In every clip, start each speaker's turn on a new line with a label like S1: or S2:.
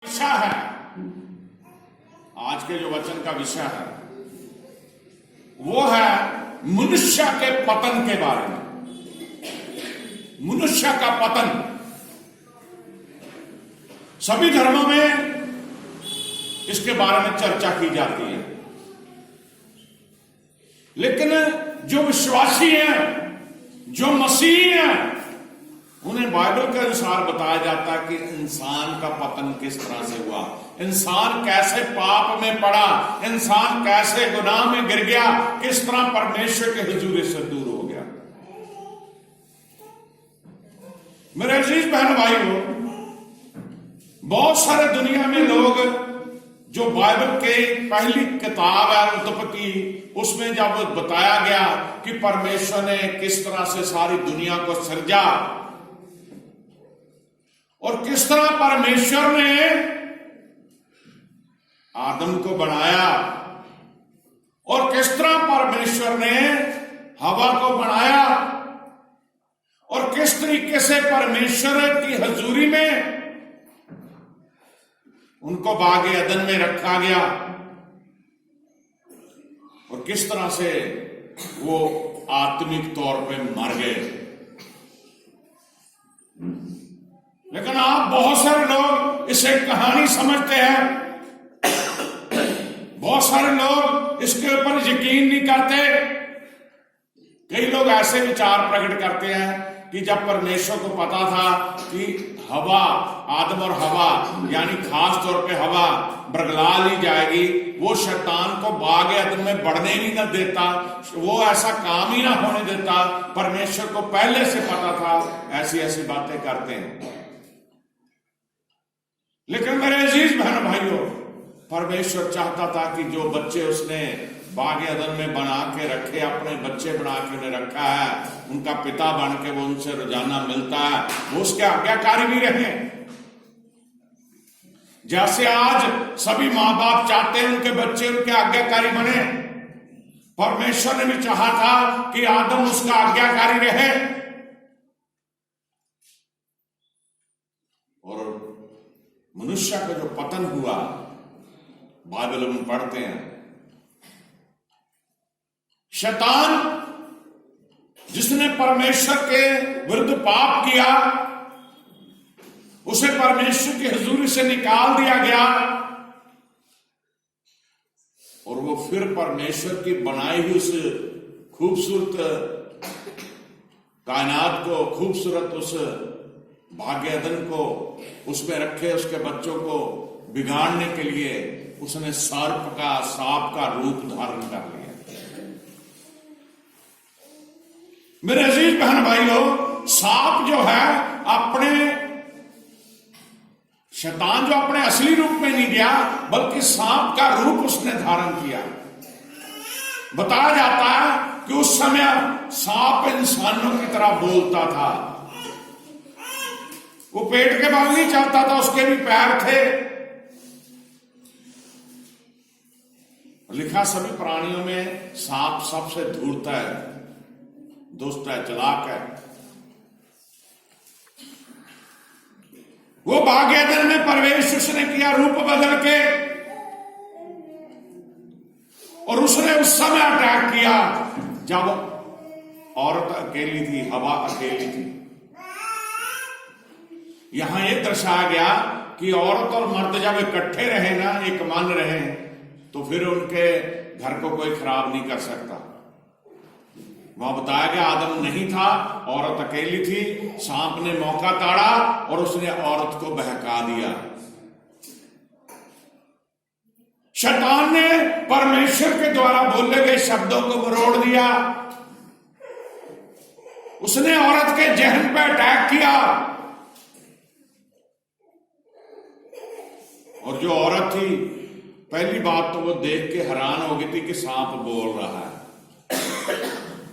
S1: विषय है, आज के जो वचन का विषय है वो है मनुष्य के पतन के बारे में। मनुष्य का पतन सभी धर्मों में इसके बारे में चर्चा की जाती है, लेकिन जो विश्वासी हैं, जो मसीही हैं, उन्हें बाइबल के अनुसार बताया जाता है कि इंसान का पतन किस तरह से हुआ, इंसान कैसे पाप में पड़ा, इंसान कैसे गुनाह में गिर गया, किस तरह परमेश्वर के हुजूर से दूर हो गया। मेरे अजीज बहन भाइयों, बहुत सारे दुनिया में लोग जो बाइबल के पहली किताब है उत्पत्ति, उसमें जब बताया गया कि परमेश्वर ने किस तरह से सारी दुनिया को सृजा और किस तरह परमेश्वर ने आदम को बनाया और किस तरह परमेश्वर ने हवा को बनाया और किस तरीके से परमेश्वर की हजूरी में उनको बागे अदन में रखा गया और किस तरह से वो आत्मिक तौर पे मर गए। लेकिन आप बहुत सारे लोग इसे कहानी समझते हैं, बहुत सारे लोग इसके ऊपर यकीन नहीं करते। कई लोग ऐसे विचार प्रकट करते हैं कि जब परमेश्वर को पता था कि हवा, आदम और हवा यानी खास तौर पे हवा बरगला ली जाएगी, वो शैतान को बाग अदन में बढ़ने ही न देता, वो ऐसा काम ही ना होने देता, परमेश्वर को पहले से पता था। ऐसी ऐसी बातें करते हैं। लेकिन मेरे अजीज बहन भाइयों, परमेश्वर चाहता था कि जो बच्चे उसने बाग अदन में बना के रखे, अपने बच्चे बना के उन्हें रखा है, उनका पिता बन के वो उनसे रोजाना मिलता है, वो उसके आज्ञाकारी भी रहे। जैसे आज सभी माँ बाप चाहते हैं उनके बच्चे उनके आज्ञाकारी बने, परमेश्वर ने भी चाहा था कि आदम उसका आज्ञाकारी रहे। और मनुष्य का जो पतन हुआ, बाइबल में पढ़ते हैं, शैतान जिसने परमेश्वर के विरुद्ध पाप किया, उसे परमेश्वर की हुजूरी से निकाल दिया गया और वो फिर परमेश्वर की बनाई हुई उस खूबसूरत कायनात को, खूबसूरत उस भाग्य अदन को, उसमें रखे उसके बच्चों को बिगाड़ने के लिए उसने सांप का रूप धारण कर लिया। मेरे अजीज बहन भाइयों, सांप जो है अपने, शैतान जो अपने असली रूप में नहीं गया, बल्कि सांप का रूप उसने धारण किया। बताया जाता है कि उस समय सांप इंसानों की तरह बोलता था, वो पेट के बल नहीं चलता था, उसके भी पैर थे। लिखा सभी प्राणियों में सांप सबसे धूर्त है, दुष्ट है, चालाक है। वो बाग अदन में प्रवेश उसने किया रूप बदल के, और उसने उस समय अटैक किया जब औरत अकेली थी, हवा अकेली थी। यहां यह दर्शाया गया कि औरत और मर्द जब इकट्ठे रहे ना, एक मन रहे, तो फिर उनके घर को कोई खराब नहीं कर सकता। वहां बताया गया आदम नहीं था, औरत अकेली थी, सांप ने मौका ताड़ा और उसने औरत को बहका दिया। शैतान ने परमेश्वर के द्वारा बोले गए शब्दों को मरोड़ दिया, उसने औरत के जहन पर अटैक किया, और जो औरत थी, पहली बात तो वो देख के हैरान हो गई थी कि सांप बोल रहा है,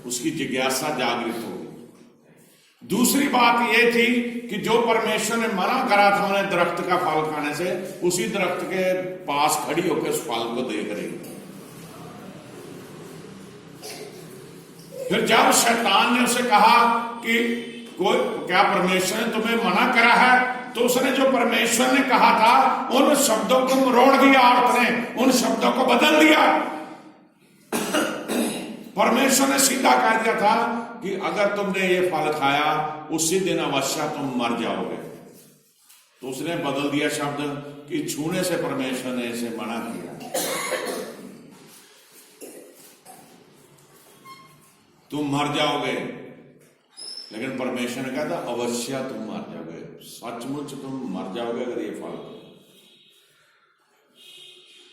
S1: उसकी जिज्ञासा जागृत हो गई। दूसरी बात यह थी कि जो परमेश्वर ने मना करा था उन्हें दरख्त का फल खाने से, उसी दरख्त के पास खड़ी होकर उस फल को देख रही। फिर जब शैतान ने उसे कहा कि कोई क्या परमेश्वर ने तुम्हें मना करा है, तो उसने जो परमेश्वर ने कहा था उन शब्दों को मरोड़ दिया, औरत ने उन शब्दों को बदल दिया। परमेश्वर ने सीधा कह दिया था कि अगर तुमने ये फल खाया उसी दिन अवश्य तुम मर जाओगे। तो उसने बदल दिया शब्द कि छूने से परमेश्वर ने इसे मना किया, तुम मर जाओगे। लेकिन परमेश्वर ने कहा था अवश्य तुम मर जाओगे, सचमुच तुम मर जाओगे अगर ये फल।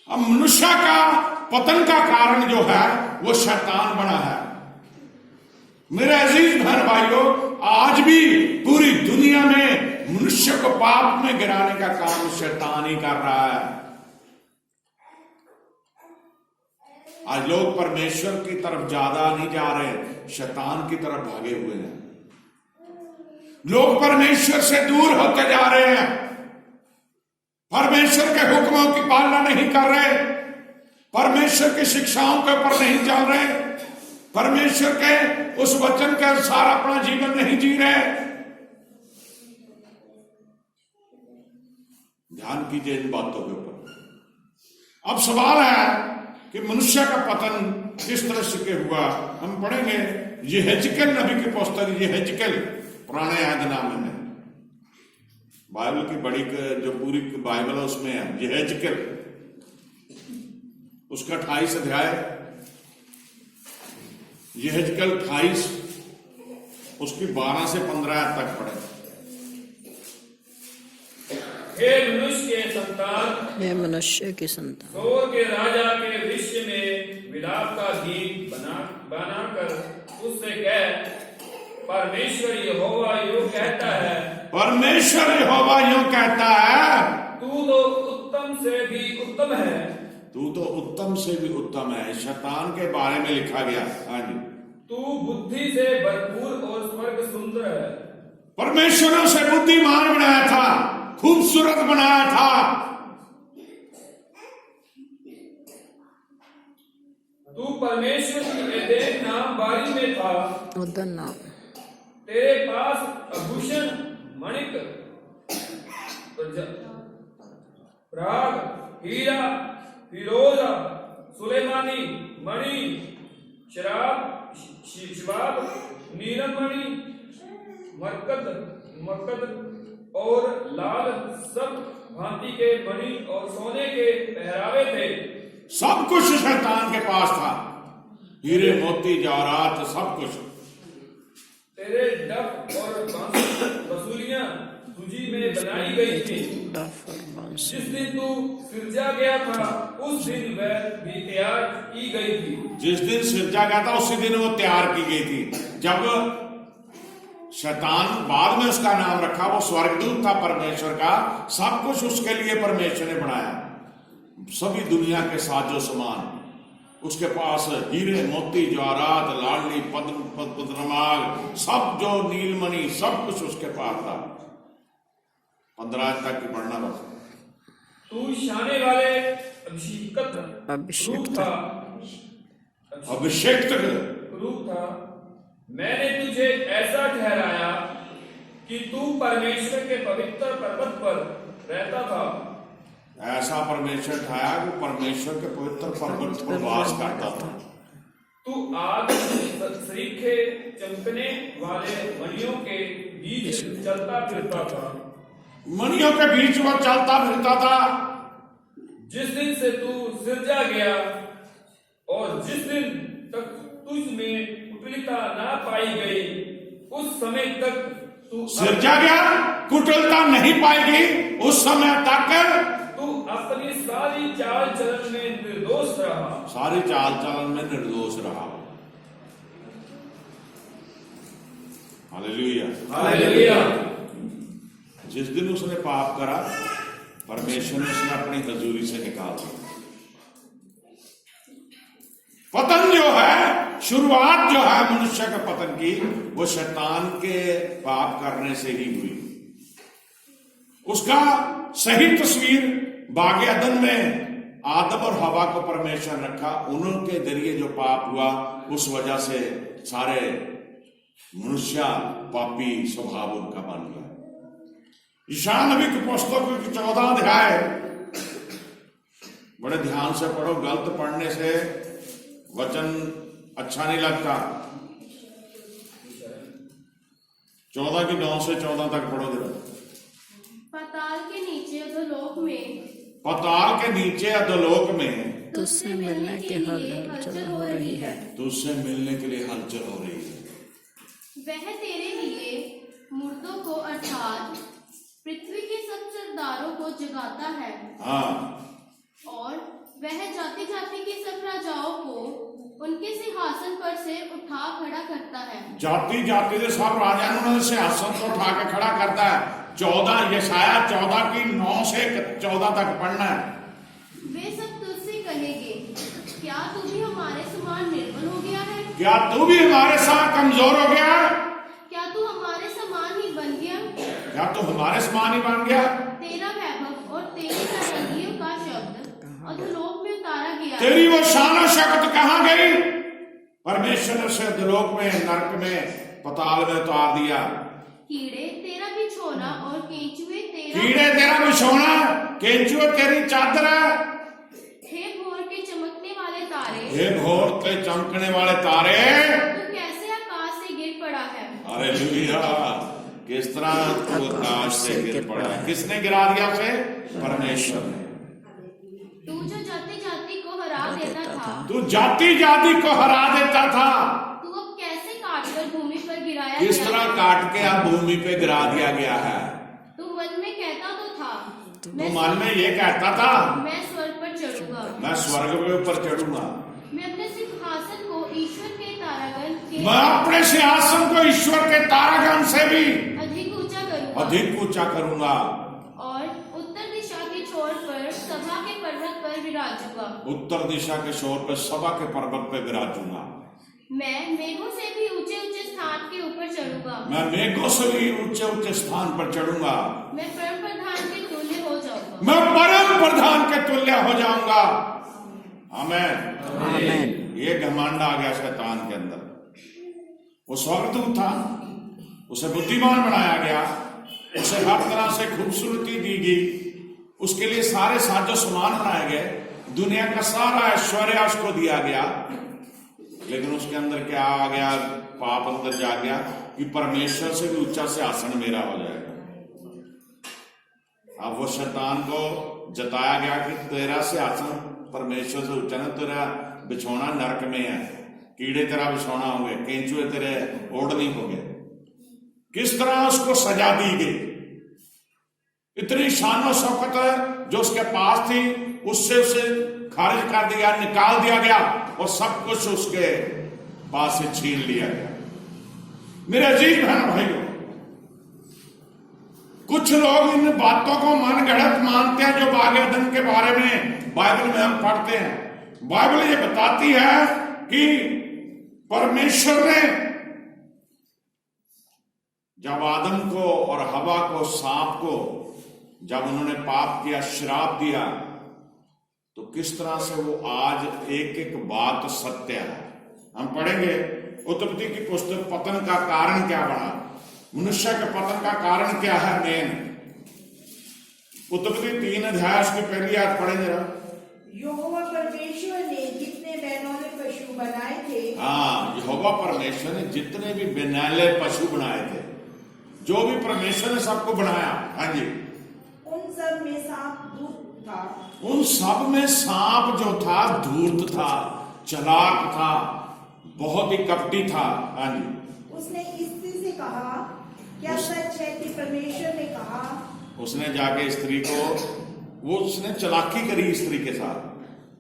S1: अब मनुष्य का पतन का कारण जो है वो शैतान बना है। मेरे अजीज बहन भाइयों, आज भी पूरी दुनिया में मनुष्य को पाप में गिराने का काम शैतान ही कर रहा है। आज लोग परमेश्वर की तरफ ज्यादा नहीं जा रहे, शैतान की तरफ भागे हुए हैं। लोग परमेश्वर से दूर होते जा रहे हैं, परमेश्वर के हुक्मों की पालना नहीं कर रहे, परमेश्वर की शिक्षाओं के ऊपर नहीं चल रहे, परमेश्वर के उस वचन के अनुसार अपना जीवन नहीं जी रहे। ध्यान कीजिए इन बातों के ऊपर। अब सवाल है कि मनुष्य का पतन किस तरह से हुआ। हम पढ़ेंगे यहेजकेल नबी की पुस्तक, यहेजकेल पुराने अहदनामे में, बाइबल की बड़ी जो पूरी बाइबल है उसमें है यहेजकेल, उसका 28 अध्याय, यहेजकेल 28 उसकी 12 से 15 तक पढ़े।
S2: हे मनुष्य के संतान,
S3: हे मनुष्य की संतान,
S2: सोर के राजा के विषय में विलाप का गीत बनाकर उससे कह, परमेश्वर यहोवा यूं कहता है,
S1: परमेश्वर यहोवा यूं कहता है,
S2: तू तो उत्तम से भी उत्तम है,
S1: तू तो उत्तम से भी उत्तम है। शैतान के बारे में लिखा गया। हाँ जी,
S2: तू बुद्धि से भरपूर और स्वर्ग सुंदर है।
S1: परमेश्वर ने उसे बुद्धिमान बनाया था, खूबसूरत बनाया था।
S2: तू परमेश्वर की एदेन नाम बारी में था,
S3: उदन नाम,
S2: तेरे पास आभूषण, मणिक, राग, हीरा, फिरोजा, सुलेमानी, मणि, शराब, शिवाब, नीलम मणि, मरकत और लाल सब भांति के मणि और सोने के पहरावे थे।
S1: सब कुछ शैतान के पास था, हीरे मोती जवाहरात सब कुछ।
S2: तेरे डफ और बसूलियां तुझी में बनाई गई थी। जिस दिन तू सिरजा गया था उस दिन वह भी तैयार की गई थी।
S1: जिस दिन सिरजा गया था उसी दिन वो तैयार की गई थी। जब शैतान, बाद में उसका नाम रखा, वो स्वर्गदूत था परमेश्वर का, सब कुछ उसके लिए परमेश्वर ने बनाया। सभी दुनिया के साजो सामान उसके पास, हीरे मोती जवाहरात, लाडली पद्मराग, सब जो नीलमणि सब कुछ उसके पास था। 15 तक की पढ़ना बस।
S2: तू शाने वाले
S1: अभिषेक
S2: रूप था। मैंने तुझे ऐसा ठहराया कि तू परमेश्वर के पवित्र पर्वत पर रहता था।
S1: ऐसा परमेश्वर ठहराया कि परमेश्वर के पवित्र पर्वत पर वास करता था।
S2: तू आग सरीखे चमकने वाले मणियों के बीच चलता फिरता था।
S1: मणियों के बीच वो चलता फिरता था।
S2: जिस दिन से तू सिरजा गया और जिस दिन तक तुझ में कुटिलता ना पाई गई, उस समय तक तू
S1: सिरजा गया, कुटिलता नहीं पाएगी, उस समय तक
S2: तू अपनी सारी चाल चलन में निर्दोष रहा।
S1: सारी चाल चलन में निर्दोष रहा। Hallelujah,
S2: hallelujah.
S1: जिस दिन उसने पाप करा, परमेश्वर ने उसे अपनी हजूरी से निकाल दिया। पतन जो है, शुरुआत जो है मनुष्य के पतन की, वो शैतान के पाप करने से ही हुई। उसका सही तस्वीर बागे अदन में आदम और हवा को परमेश्वर रखा, उनके जरिए जो पाप हुआ उस वजह से सारे मनुष्य पापी स्वभाव उनका बन गया। ईशान नबी की पुस्तक की 14 अध्याय बड़े ध्यान से पढ़ो, गलत पढ़ने से वचन अच्छा नहीं लगता। 14 की 9 से 14 तक पढ़ो जरा।
S4: पाताल के नीचे अधोलोक में,
S1: पाताल के नीचे अधोलोक में
S3: तुझसे मिलने की हलचल हो रही है।
S1: तुझसे मिलने के लिए हलचल हो रही है।
S4: वह तेरे लिए मुर्दों को अर्थात पृथ्वी के सब सरदारों को जगाता है।
S1: हाँ,
S4: और वह जाति जाति के सब राजाओं को उनके सिंहासन पर से उठा खड़ा करता है।
S1: जाति जाति के सब राजाओं ने सिंहासन को उठा के खड़ा करता है। 14 यशाया 14 की 9 से 14 तक पढ़ना है।
S4: वे सब तुझसे कहेंगे, क्या तू भी हमारे समान निर्बल हो गया है?
S1: क्या तू भी हमारे साथ कमजोर हो गया?
S4: क्या तू हमारे समान ही बन गया?
S1: क्या तू हमारे समान ही बन गया?
S4: तेरा वैभव और तेरी प्रबंधियों का शब्द अधोलोक में उतारा गया।
S1: तेरी वो शान और शक्ति कहाँ गई? परमेश्वर ने उसे अधोलोक में, नरक में, पाताल में उतार दिया।
S4: कीड़े तेरा बिछोना और केंचुए तेरा,
S1: कीड़े तेरा बिछोना, केंचुए तेरी चादर है।
S4: हे भोर के चमकने वाले तारे,
S1: हे भोर के चमकने वाले तारे,
S4: तू कैसे आकाश से गिर पड़ा है?
S1: हालेलुया। किस तरह तू आकाश से गिर पड़ा है? किसने गिरा दिया उसे? परमेश्वर ने।
S4: तू जो जाति जाति को हरा देता था,
S1: तू जाति जाति को हरा देता था,
S4: तू अब कैसे काटकर भूमि पर गिराया
S1: किस
S4: गया
S1: तरह
S4: है?
S1: काट के अब भूमि पे गिरा दिया गया है।
S4: तू मन में कहता तो था,
S1: तू मन में ये कहता था,
S4: मैं स्वर्ग पर चढ़ूंगा,
S1: मैं स्वर्ग के ऊपर चढ़ूंगा,
S4: मैं अपने सिंहासन को ईश्वर के तारागण के
S1: मैं अपने सिंहासन को ईश्वर के तारागण से भी
S4: अधिक ऊंचा करूंगा,
S1: अधिक ऊंचा करूंगा,
S4: और उत्तर दिशा के छोर पर सभा के पर्वत पर विराजूंगा।
S1: उत्तर दिशा के शोर पर सभा के पर्वत पे विराजूंगा।
S4: मैं मेघों से भी ऊंचे ऊंचे स्थान के ऊपर चढ़ूंगा,
S1: मैं मेघों से भी ऊंचे ऊंचे स्थान पर चढ़ूंगा,
S4: मैं परम प्रधान के तुल्य हो जाऊंगा,
S1: मैं परम प्रधान के तुल्य हो जाऊंगा। आमेन।
S3: आमेन।
S1: ये घमंड आ गया शैतान के अंदर। वो स्वर्गदूत था, उसे बुद्धिमान बनाया गया, उसे हर तरह से खूबसूरती दी गई, उसके लिए सारे साजो सामान बनाए गए, दुनिया का सारा ऐश्वर्य उसको दिया गया। लेकिन उसके अंदर क्या आ गया? पाप अंदर जा गया कि परमेश्वर से भी ऊंचा सिंहासन मेरा हो जाएगा। अब वो शैतान को जताया गया कि तेरा सिंहासन परमेश्वर से ऊंचा ना, तेरा बिछौना नरक में है, कीड़े तेरा बिछौना होंगे, केंचुए तेरे ओढ़नी होंगे। किस तरह उसको सजा दी गई। इतनी शान और शौकत जो उसके पास थी, उससे उसे खारिज कर दिया, निकाल दिया गया, और सब कुछ उसके पास से छीन लिया गया। मेरे अजीज बहन भाइयों, कुछ लोग इन बातों को मन गढ़ंत मानते हैं जो बागेदन के बारे में बाइबल में हम पढ़ते हैं। बाइबल ये बताती है कि परमेश्वर ने जब आदम को और हवा को, सांप को, जब उन्होंने पाप किया, श्राप दिया, तो किस तरह से वो आज एक एक बात सत्य है। हम पढ़ेंगे उत्पत्ति की पुस्तक, पतन का कारण क्या बना, मनुष्य के पतन का कारण क्या है। मेन उत्पत्ति 3 अध्याय उसकी पहली आयत पढ़ें जरा।
S5: यहोवा परमेश्वर ने जितने बैनौले पशु बनाए थे,
S1: हाँ, यहोवा परमेश्वर ने जितने भी बेनैले पशु बनाए थे, जो भी परमेश्वर ने सबको बनाया, हाँ जी,
S5: उन सब में सांप धूर्त था।
S1: उन सब में सांप जो था धूर्त था, चालाक था, बहुत ही कपटी था। हाँ जी।
S5: उसने स्त्री से कहा, क्या सच है कि परमेश्वर ने कहा?
S1: उसने जाके स्त्री को, वो उसने चालाकी करी स्त्री के साथ,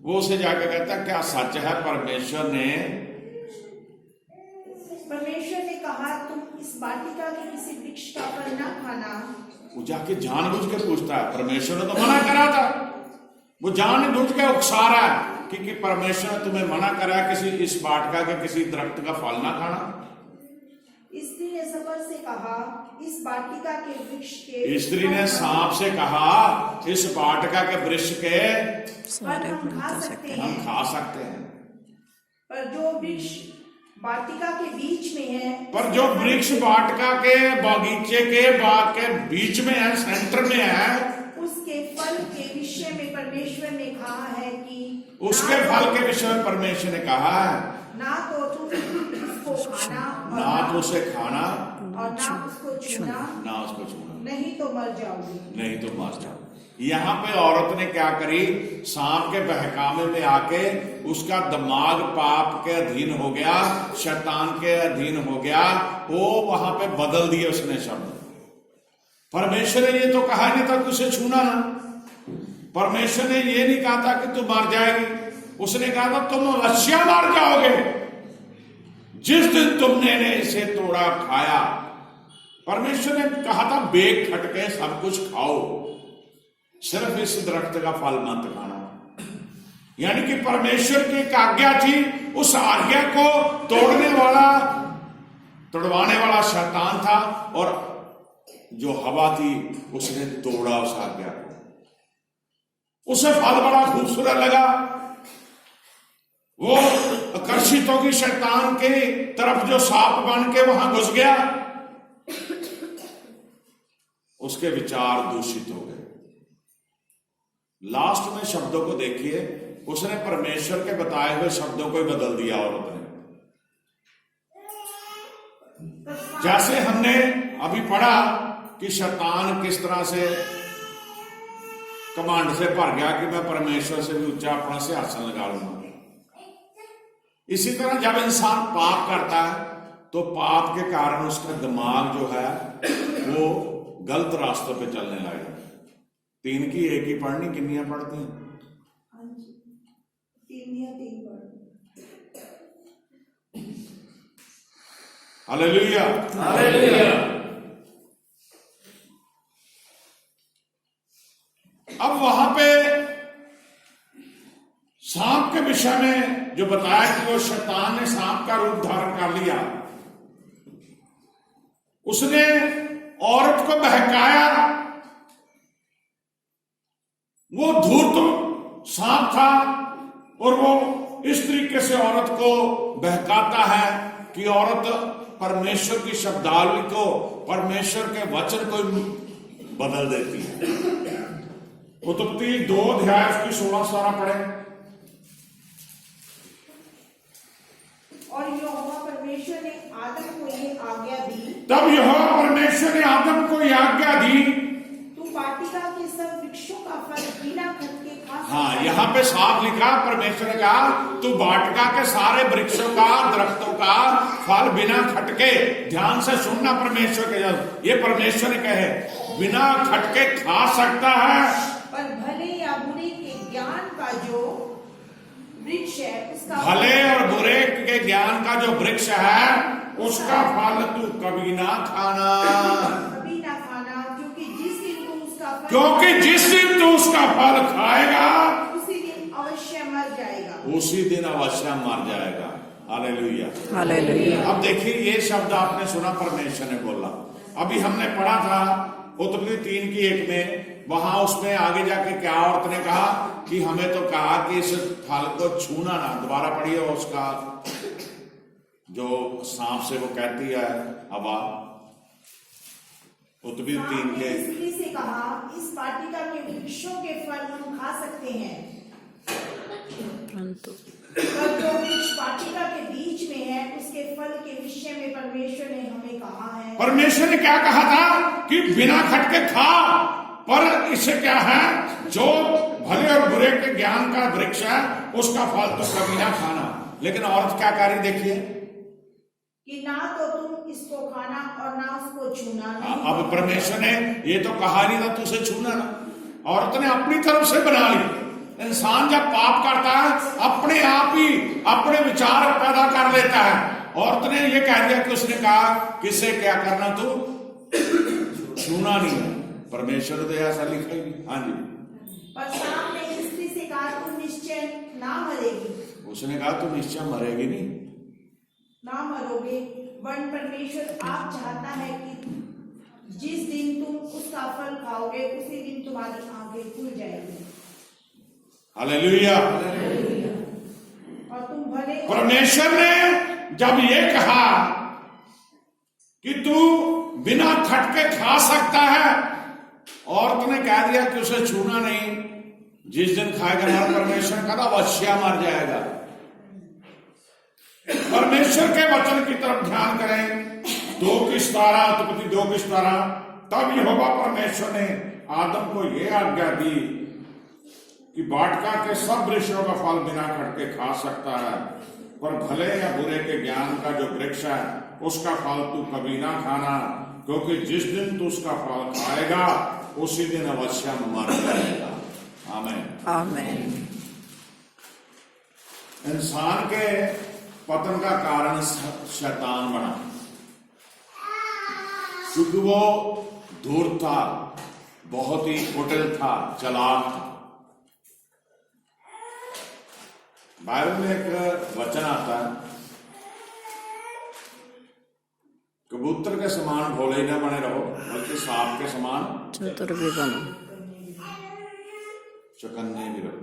S1: वो उसे जाके कहता क्या सच है परमेश्वर ने
S5: कहा तुम इस वाटिका के किसी वृक्ष का फल न खाना।
S1: वो जाके जानबूझ के पूछता है, परमेश्वर ने तो मना करा था। वो जानबूझ के उकसा रहा है कि परमेश्वर ने तुम्हें मना करा किसी इस वाटिका के किसी दरख्त का फल ना खाना।
S5: स्त्री ने सबर से कहा, इस वाटिका के वृक्ष के,
S1: स्त्री ने सांप से कहा इस वाटिका के वृक्ष के
S5: फल हम खा सकते
S1: हम
S5: हैं,
S1: खा सकते हैं,
S5: पर जो वृक्ष वाटिका के बीच में है।
S1: पर जो वृक्ष वाटिका के बगीचे के बाग के बीच में है, सेंटर में है,
S5: उसके फल के विषय में परमेश्वर ने कहा है कि
S1: उसके फल के विषय में परमेश्वर ने कहा है
S5: ना तो तुम उसको खाना
S1: ना तो उसे खाना
S5: और ना उसको छूना,
S1: ना उसको छूना,
S5: नहीं तो मर जाओगे।
S1: नहीं तो मर जाओ। यहाँ पे औरत ने क्या करी, सांप के बहकावे में आके उसका दिमाग पाप के अधीन हो गया, शैतान के अधीन हो गया, वो वहां पे बदल दिए उसने शब्द। परमेश्वर ने ये तो कहा नहीं था कि उसे छूना ना, परमेश्वर ने ये नहीं कहा था कि तू मर जाएगी, उसने कहा था तुम अवश्य मर जाओगे जिस दिन तुमने इसे तोड़ा खाया। परमेश्वर ने कहा था बेख खटके सब कुछ खाओ, सिर्फ इस दरख्त का फल मत खाना। यानी कि परमेश्वर की एक आज्ञा थी, उस आज्ञा को तोड़वाने वाला शैतान था, और जो हवा थी उसने तोड़ा उस आज्ञा को। उसे फल बड़ा खूबसूरत लगा, वो आकर्षित होगी शैतान के तरफ, जो सांप बन के वहां घुस गया, उसके विचार दूषित हो गए। लास्ट में शब्दों को देखिए, उसने परमेश्वर के बताए हुए शब्दों को ही बदल दिया औरत ने। जैसे हमने अभी पढ़ा कि शैतान किस तरह से कमांड से भर गया कि मैं परमेश्वर से भी ऊंचा अपना सिंहासन लगा लूंगा। इसी तरह जब इंसान पाप करता है तो पाप के कारण उसका दिमाग जो है वो गलत रास्तों पे चलने लगेगा। 3 की 1 ही पढ़नी, कितनियां पढ़ती हैं?
S5: 3 या 3 पढ़।
S1: Hallelujah,
S2: hallelujah.
S1: अब वहां पे सांप के विषय में जो बताया कि वो शैतान ने सांप का रूप धारण कर लिया, उसने औरत को बहकाया। वो धूर्त सांप था और वो इस तरीके से औरत को बहकाता है कि औरत परमेश्वर की शब्दावली को, परमेश्वर के वचन को बदल देती है। उत्पत्ति 2 अध्याय उसकी 16 पढ़े।
S5: और यहोवा परमेश्वर ने आदम को ये आज्ञा दी,
S1: तब यहोवा परमेश्वर ने आदम को यह आज्ञा दी,
S5: तू वाटिका के सब वृक्षों का फल बिना खटके खा सकता
S1: हाँ,
S5: है।
S1: यहाँ पे साफ लिखा, परमेश्वर ने कहा तू वाटिका के सारे वृक्षों का, दरख्तों का फल बिना खटके, ध्यान से सुनना परमेश्वर के जब ये परमेश्वर ने कहे, बिना खटके खा सकता है।
S5: पर भले या बुरे के ज्ञान का जो वृक्ष है उसका
S1: भले और बुरे के ज्ञान का जो वृक्ष है उसका फल तू कभी ना खाना,
S5: कभी ना खाना, क्योंकि जिस दिन तू उसका फल
S1: क्योंकि जिस दिन तू उसका फल खाएगा
S5: उसी दिन अवश्य मर जाएगा।
S1: उसी दिन अवश्य मर जाएगा। Hallelujah,
S3: hallelujah.
S1: अब देखिए ये शब्द आपने सुना, परमेश्वर ने बोला। अभी हमने पढ़ा था उत्पत्ति 3 की 1 में, वहां उसमें आगे जाके क्या औरत ने कहा कि हमें तो कहा कि इस फल को छूना ना। दोबारा पढ़िए उसका जो सांप से वो कहती है हवा, उत्पत्ति 3
S5: सांप
S1: के।
S5: ने स्त्री से कहा, इस वाटिका के वृक्षों के फल हम खा सकते हैं,
S3: परंतु
S5: पर जो वृक्ष वाटिका के बीच में है उसके फल के विषय में परमेश्वर ने हमें कहा है।
S1: परमेश्वर ने क्या कहा था कि बिना खटके खा, पर इसे क्या है, जो भले और बुरे के ज्ञान का वृक्ष है उसका फल तो कभी ना खाना। लेकिन औरत क्या कर रही देखिए,
S5: कि ना तो तुम इसको खाना और ना उसको छूना।
S1: अब परमेश्वर ने ये तो कहा नहीं था तुझे छूना ना, औरत ने अपनी तरफ से बना ली। इंसान जब पाप करता है अपने आप ही अपने विचार पैदा कर लेता है। औरत ने ये कह दिया कि उसने कहा किसे क्या करना, तू छूना नहीं है। परमेश्वर तो ऐसा लिखा ही नहीं। हाँ जी,
S5: पर सांप ने स्त्री से कहा, तुम निश्चय ना मरेगी।
S1: उसने कहा तू निश्चय मरेगी नहीं,
S5: ना मरोगे, वरन परमेश्वर आप चाहता है कि जिस दिन तुम उसका फल खाओगे उसी दिन तुम्हारी आंखें खुल जाएगी
S1: हालेलुया।
S5: और तुम भले
S1: परमेश्वर ने जब ये कहा कि तू बिना खटके खा सकता है, औरत ने कह दिया कि उसे छूना नहीं, जिस दिन खाएगा हमारा परमेश्वर का था अवश्य मर जाएगा। परमेश्वर के वचन की तरफ ध्यान करें। 2:17 उत्पत्ति 2:17, तब यहोवा परमेश्वर ने आदम को यह आज्ञा दी कि वाटिका के सब वृक्षों का फल बिना खटके खा सकता है, पर भले या बुरे के ज्ञान का जो वृक्ष है उसका फल तू कभी ना खाना, क्योंकि जिस दिन तू उसका फल खाएगा उसी दिन अवश्य मर जाएगा। आमीन।
S3: आमीन।
S1: इंसान के पतन का कारण शैतान बना, क्योंकि वो धूर्त था, बहुत ही कुटिल था, चालाक था। बाइबल में एक वचन आता है, कबूतर के समान भोले ही न बने रहो, बल्कि सांप के समान
S3: चतुर भी बनो।
S1: चौकन्ने भी रहो।